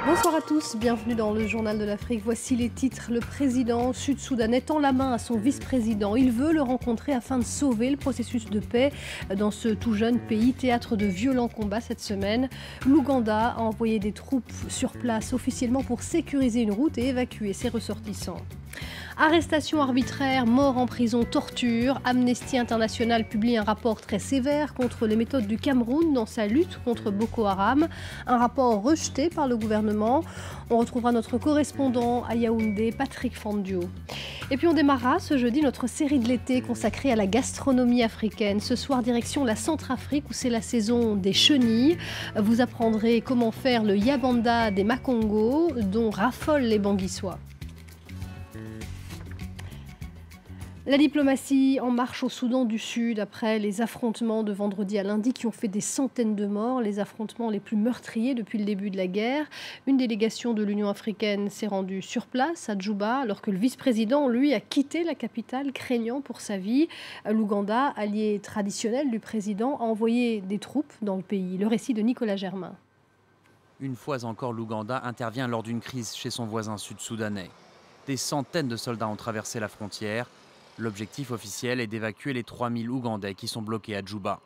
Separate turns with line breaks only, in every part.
Bonsoir à tous, bienvenue dans le Journal de l'Afrique. Voici les titres. Le président sud-soudanais tend la main à son vice-président. Il veut le rencontrer afin de sauver le processus de paix dans ce tout jeune pays, théâtre de violents combats cette semaine. L'Ouganda a envoyé des troupes sur place officiellement pour sécuriser une route et évacuer ses ressortissants. Arrestation arbitraire, mort en prison, torture. Amnesty International publie un rapport très sévère contre les méthodes du Cameroun dans sa lutte contre Boko Haram. Un rapport rejeté par le gouvernement. On retrouvera notre correspondant à Yaoundé, Patrick Fandio. Et puis on démarrera ce jeudi notre série de l'été consacrée à la gastronomie africaine. Ce soir, direction la Centrafrique où c'est la saison des chenilles. Vous apprendrez comment faire le yabanda des Makongos dont raffolent les Banguissois. La diplomatie en marche au Soudan du Sud après les affrontements de vendredi à lundi qui ont fait des centaines de morts, les affrontements les plus meurtriers depuis le début de la guerre. Une délégation de l'Union africaine s'est rendue sur place à Djouba alors que le vice-président, lui, a quitté la capitale craignant pour sa vie. L'Ouganda, allié traditionnel du président, a envoyé des troupes dans le pays. Le récit de Nicolas Germain.
Une fois encore, l'Ouganda intervient lors d'une crise chez son voisin sud-soudanais. Des centaines de soldats ont traversé la frontière. L'objectif officiel est d'évacuer les 3000 Ougandais qui sont bloqués à Djouba.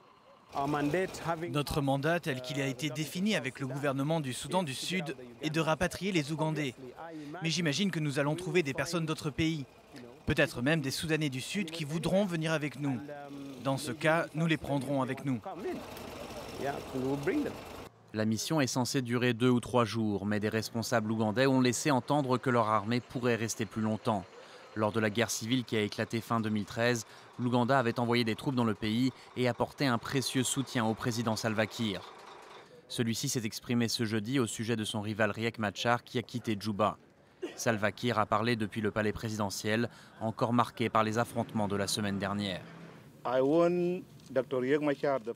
Notre mandat, tel qu'il a été défini avec le gouvernement du Soudan du Sud, est de rapatrier les Ougandais. Mais j'imagine que nous allons trouver des personnes d'autres pays, peut-être même des Soudanais du Sud qui voudront venir avec nous. Dans ce cas, nous les prendrons avec nous.
La mission est censée durer 2 ou 3 jours, mais des responsables ougandais ont laissé entendre que leur armée pourrait rester plus longtemps. Lors de la guerre civile qui a éclaté fin 2013, l'Ouganda avait envoyé des troupes dans le pays et apporté un précieux soutien au président Salva Kiir. Celui-ci s'est exprimé ce jeudi au sujet de son rival Riek Machar qui a quitté Djouba. Salva Kiir a parlé depuis le palais présidentiel, encore marqué par les affrontements de la semaine dernière.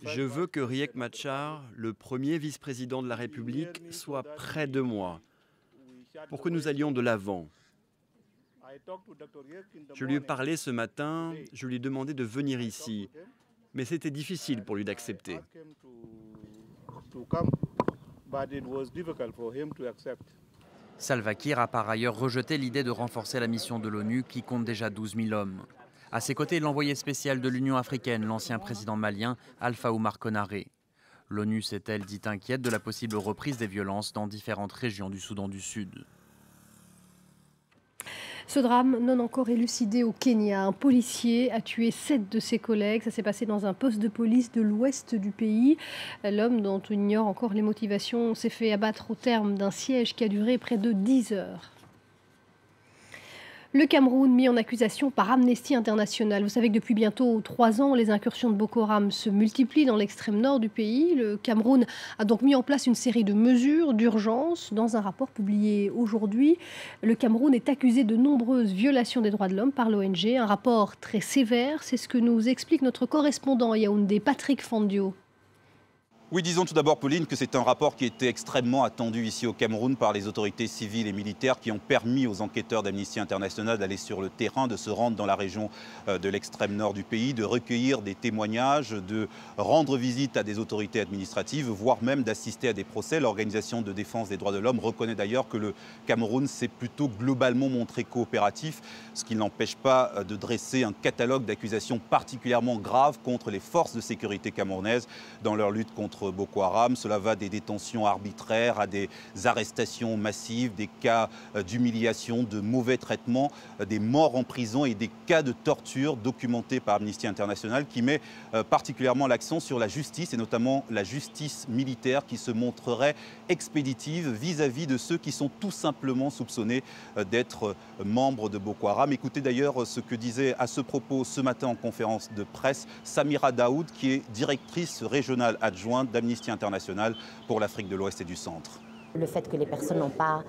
Je veux que Riek Machar, le premier vice-président de la République, soit près de moi, pour que nous allions de l'avant. Je lui ai parlé ce matin, je lui ai demandé de venir ici, mais c'était difficile pour lui d'accepter.
Salva Kiir a par ailleurs rejeté l'idée de renforcer la mission de l'ONU qui compte déjà 12 000 hommes. À ses côtés, l'envoyé spécial de l'Union africaine, l'ancien président malien Alpha Oumar Konaré. L'ONU s'est-elle dit inquiète de la possible reprise des violences dans différentes régions du Soudan du Sud.
Ce drame non encore élucidé au Kenya. Un policier a tué 7 de ses collègues. Ça s'est passé dans un poste de police de l'ouest du pays. L'homme, dont on ignore encore les motivations, s'est fait abattre au terme d'un siège qui a duré près de 10 heures. Le Cameroun mis en accusation par Amnesty International. Vous savez que depuis bientôt 3 ans, les incursions de Boko Haram se multiplient dans l'extrême nord du pays. Le Cameroun a donc mis en place une série de mesures d'urgence. Dans un rapport publié aujourd'hui, le Cameroun est accusé de nombreuses violations des droits de l'homme par l'ONG. Un rapport très sévère, c'est ce que nous explique notre correspondant à Yaoundé, Patrick Fandio.
Oui, disons tout d'abord, Pauline, que c'est un rapport qui était extrêmement attendu ici au Cameroun par les autorités civiles et militaires qui ont permis aux enquêteurs d'Amnesty International d'aller sur le terrain, de se rendre dans la région de l'extrême nord du pays, de recueillir des témoignages, de rendre visite à des autorités administratives, voire même d'assister à des procès. L'Organisation de défense des droits de l'homme reconnaît d'ailleurs que le Cameroun s'est plutôt globalement montré coopératif, ce qui n'empêche pas de dresser un catalogue d'accusations particulièrement graves contre les forces de sécurité camerounaises dans leur lutte contre Boko Haram. Cela va des détentions arbitraires à des arrestations massives, des cas d'humiliation, de mauvais traitements, des morts en prison et des cas de torture documentés par Amnesty International qui met particulièrement l'accent sur la justice et notamment la justice militaire qui se montrerait expéditive vis-à-vis de ceux qui sont tout simplement soupçonnés d'être membres de Boko Haram. Écoutez d'ailleurs ce que disait à ce propos ce matin en conférence de presse Samira Daoud qui est directrice régionale adjointe d'Amnesty International pour l'Afrique de l'Ouest et du Centre.
Le fait que les personnes n'ont pas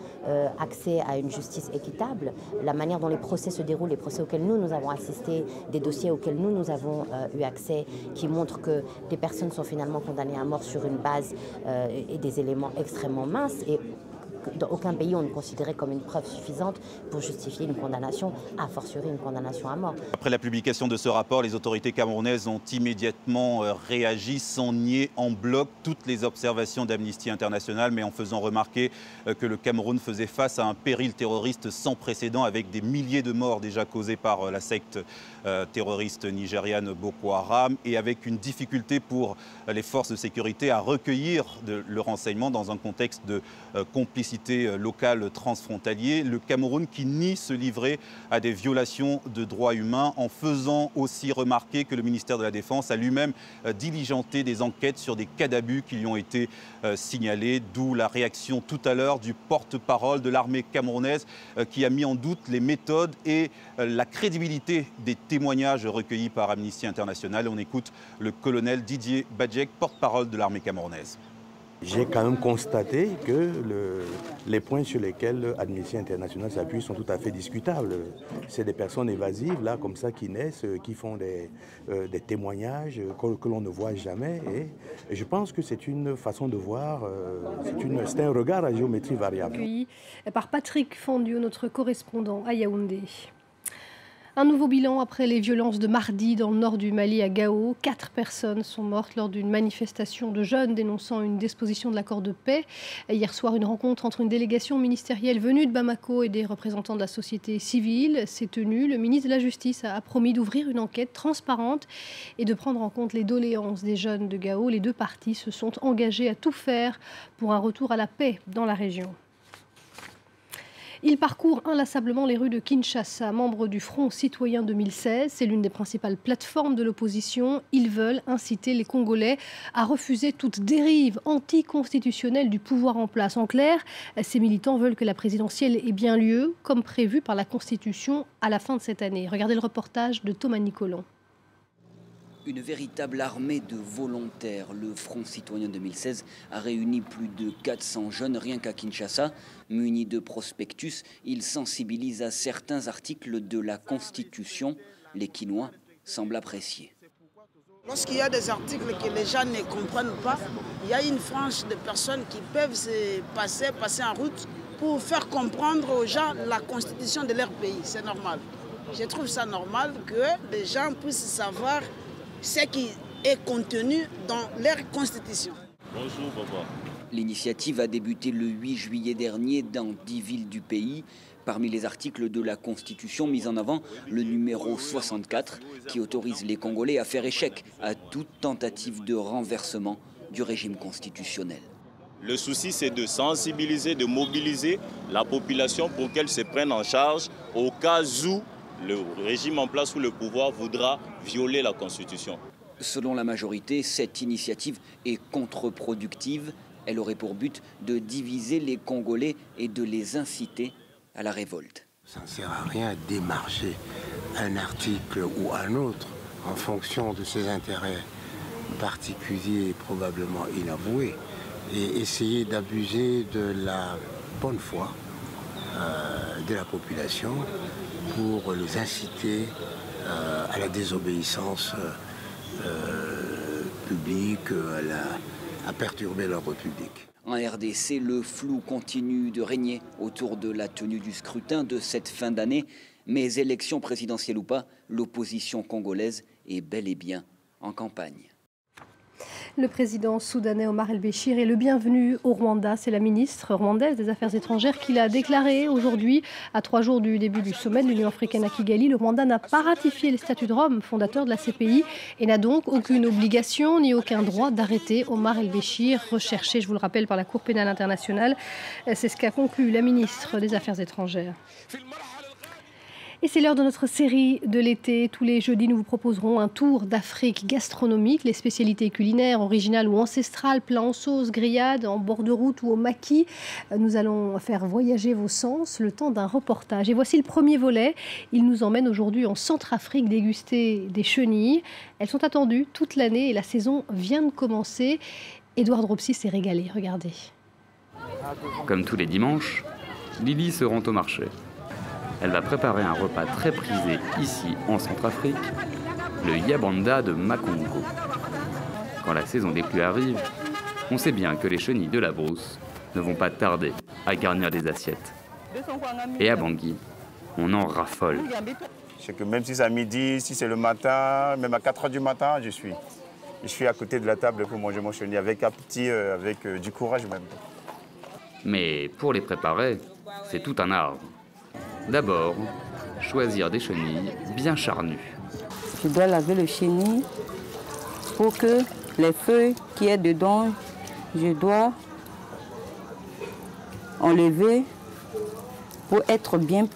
accès à une justice équitable, la manière dont les procès se déroulent, les procès auxquels nous avons assisté, des dossiers auxquels nous avons eu accès, qui montrent que des personnes sont finalement condamnées à mort sur une base et des éléments extrêmement minces. Et dans aucun pays on ne considérait comme une preuve suffisante pour justifier une condamnation, a fortiori une condamnation à mort.
Après la publication de ce rapport, les autorités camerounaises ont immédiatement réagi sans nier en bloc toutes les observations d'Amnesty International, mais en faisant remarquer que le Cameroun faisait face à un péril terroriste sans précédent avec des milliers de morts déjà causés par la secte terroriste nigériane Boko Haram et avec une difficulté pour les forces de sécurité à recueillir le renseignement dans un contexte de complicité locale transfrontalier. Le Cameroun qui nie se livrer à des violations de droits humains en faisant aussi remarquer que le ministère de la Défense a lui-même diligenté des enquêtes sur des cas d'abus qui lui ont été signalés, d'où la réaction tout à l'heure du porte-parole de l'armée camerounaise qui a mis en doute les méthodes et la crédibilité des témoignages recueillis par Amnesty International. On écoute le colonel Didier Badjek, porte-parole de l'armée camerounaise.
J'ai quand même constaté que les points sur lesquels Amnesty International s'appuie sont tout à fait discutables. C'est des personnes évasives, là, comme ça, qui naissent, qui font des témoignages que l'on ne voit jamais. Et je pense que c'est une façon de voir, c'est un regard à géométrie variable.
Accueilli par Patrick Fondio, notre correspondant à Yaoundé. Un nouveau bilan après les violences de mardi dans le nord du Mali à Gao. 4 personnes sont mortes lors d'une manifestation de jeunes dénonçant une disposition de l'accord de paix. Hier soir, une rencontre entre une délégation ministérielle venue de Bamako et des représentants de la société civile s'est tenue. Le ministre de la Justice a promis d'ouvrir une enquête transparente et de prendre en compte les doléances des jeunes de Gao. Les deux parties se sont engagées à tout faire pour un retour à la paix dans la région. Il parcourt inlassablement les rues de Kinshasa, membre du Front citoyen 2016. C'est l'une des principales plateformes de l'opposition. Ils veulent inciter les Congolais à refuser toute dérive anticonstitutionnelle du pouvoir en place. En clair, ces militants veulent que la présidentielle ait bien lieu, comme prévu par la Constitution à la fin de cette année. Regardez le reportage de Thomas Nicolon.
Une véritable armée de volontaires. Le Front citoyen 2016 a réuni plus de 400 jeunes rien qu'à Kinshasa. Munis de prospectus, ils sensibilisent à certains articles de la Constitution. Les Kinois semblent apprécier.
Lorsqu'il y a des articles que les gens ne comprennent pas, il y a une frange de personnes qui peuvent se passer en route pour faire comprendre aux gens la Constitution de leur pays. C'est normal. Je trouve ça normal que les gens puissent savoir ce qui est contenu dans leur constitution.
Bonjour, papa. L'initiative a débuté le 8 juillet dernier dans 10 villes du pays. Parmi les articles de la Constitution mis en avant, le numéro 64 qui autorise les Congolais à faire échec à toute tentative de renversement du régime constitutionnel.
Le souci, c'est de sensibiliser, de mobiliser la population pour qu'elle se prenne en charge au cas où le régime en place ou le pouvoir voudra violer la Constitution.
Selon la majorité, cette initiative est contre-productive. Elle aurait pour but de diviser les Congolais et de les inciter à la révolte.
Ça ne sert à rien de démarcher un article ou un autre en fonction de ses intérêts particuliers, probablement inavoués, et essayer d'abuser de la bonne foi de la population pour les inciter à la désobéissance publique, à perturber l'ordre public.
En RDC, le flou continue de régner autour de la tenue du scrutin de cette fin d'année. Mais élection présidentielle ou pas, l'opposition congolaise est bel et bien en campagne.
Le président soudanais Omar el-Béchir est le bienvenu au Rwanda. C'est la ministre rwandaise des Affaires étrangères qui l'a déclaré aujourd'hui, à 3 jours du début du sommet de l'Union africaine à Kigali. Le Rwanda n'a pas ratifié les statuts de Rome, fondateur de la CPI, et n'a donc aucune obligation ni aucun droit d'arrêter Omar el-Béchir, recherché, je vous le rappelle, par la Cour pénale internationale. C'est ce qu'a conclu la ministre des Affaires étrangères. Et c'est l'heure de notre série de l'été. Tous les jeudis, nous vous proposerons un tour d'Afrique gastronomique, les spécialités culinaires originales ou ancestrales, plats en sauce, grillades, en bord de route ou au maquis. Nous allons faire voyager vos sens le temps d'un reportage. Et voici le premier volet. Il nous emmène aujourd'hui en Centrafrique déguster des chenilles. Elles sont attendues toute l'année et la saison vient de commencer. Édouard Dropsy s'est régalé, regardez.
Comme tous les dimanches, Lily se rend au marché. Elle va préparer un repas très prisé ici en Centrafrique, le yabanda de Makongo. Quand la saison des pluies arrive, on sait bien que les chenilles de la brousse ne vont pas tarder à garnir des assiettes. Et à Bangui, on en raffole.
C'est que même si c'est à midi, si c'est le matin, même à 4 h du matin, je suis à côté de la table pour manger mon chenille avec appétit, avec du courage même.
Mais pour les préparer, c'est tout un art. D'abord, choisir des chenilles bien charnues.
Je dois laver le chenille pour que les feuilles qui est dedans, je dois enlever pour être bien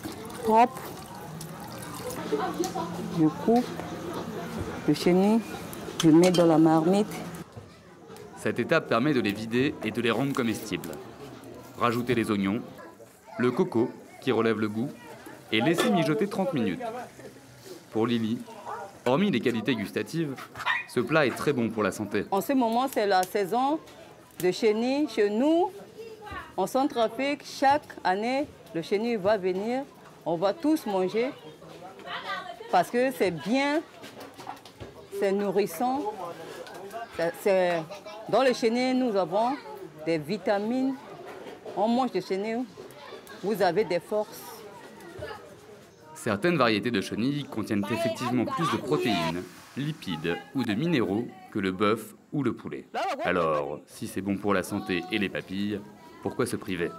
propre. Je coupe le chenille, je mets dans la marmite.
Cette étape permet de les vider et de les rendre comestibles. Rajouter les oignons, le coco qui relève le goût et laisser mijoter 30 minutes. Pour Lily, hormis les qualités gustatives, ce plat est très bon pour la santé.
En ce moment, c'est la saison de chenille. Chez nous, en Centrafrique, chaque année, le chenille va venir. On va tous manger parce que c'est bien, c'est nourrissant. Dans le chenille, nous avons des vitamines. On mange le chenille, vous avez des forces.
Certaines variétés de chenilles contiennent effectivement plus de protéines, lipides ou de minéraux que le bœuf ou le poulet. Alors, si c'est bon pour la santé et les papilles, pourquoi se priver ?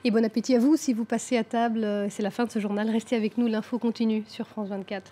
Et bon appétit à vous si vous passez à table. C'est la fin de ce journal. Restez avec nous, l'info continue sur France 24.